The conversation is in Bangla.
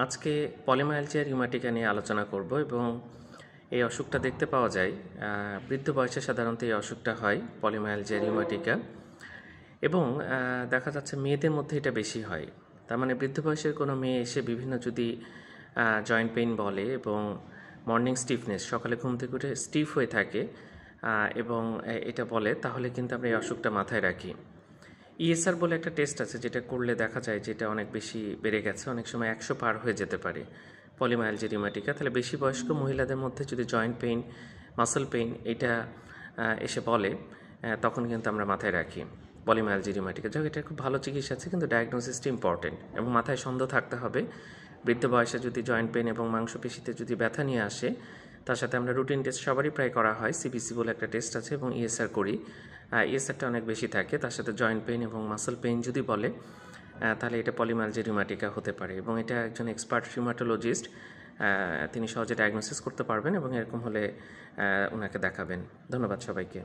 আজকে পলিমায়ালজিয়া রিউমাটিকা নিয়ে আলোচনা করব এবং এই অসুখটা দেখতে পাওয়া যায় বৃদ্ধ বয়সে সাধারণত এই অসুখটা হয় পলিমায়ালজিয়া রিউমাটিকা এবং দেখা যাচ্ছে মেয়েদের মধ্যে এটা বেশি হয়। তার মানে বৃদ্ধ বয়সের কোনো মেয়ে এসে বিভিন্ন যদি জয়েন্ট পেইন বলে এবং মর্নিং স্টিফনেস, সকালে ঘুম থেকে উঠে স্টিফ হয়ে থাকে এবং এটা বলে, তাহলে কিন্তু আমরা এই অসুখটা মাথায় রাখি। ইএসআর বলে একটা টেস্ট আছে যেটা করলে দেখা যায় যে এটা অনেক বেশি বেড়ে গেছে, অনেক সময় 100 পার হয়ে যেতে পারে পলিমায়ালজিয়া রিউমাটিকা। তাহলে বেশি বয়স্ক মহিলাদের মধ্যে যদি জয়েন্ট পেইন, মাসল পেইন এটা এসে বলে, তখন কিন্তু আমরা মাথায় রাখি পলিমায়ালজিয়া রিউমাটিকা। যাক, এটা খুব ভালো চিকিৎসা আছে, কিন্তু ডায়াগনোসিসটা ইম্পর্টেন্ট এবং মাথায় সন্দেহ থাকতে হবে। বৃদ্ধ বয়সে যদি জয়েন্ট পেইন এবং মাংসপেশিতে যদি ব্যথা নিয়ে আসে, তার সাথে আমরা রুটিন টেস্ট সবারই প্রায় করা হয়, সিবিসি বলে একটা টেস্ট আছে, এবং ইএসআর করি। ইএসআরটা অনেক বেশি থাকে, তার সাথে জয়েন্ট পেইন এবং মাসল পেইন যদি বলে, তাহলে এটা পলিমায়ালজিয়া রিউমাটিকা হতে পারে এবং এটা একজন এক্সপার্ট রিউমাটোলজিস্ট, তিনি সহজে ডায়াগনোসিস করতে পারবেন এবং এরকম হলে ওনাকে দেখাবেন। ধন্যবাদ সবাইকে।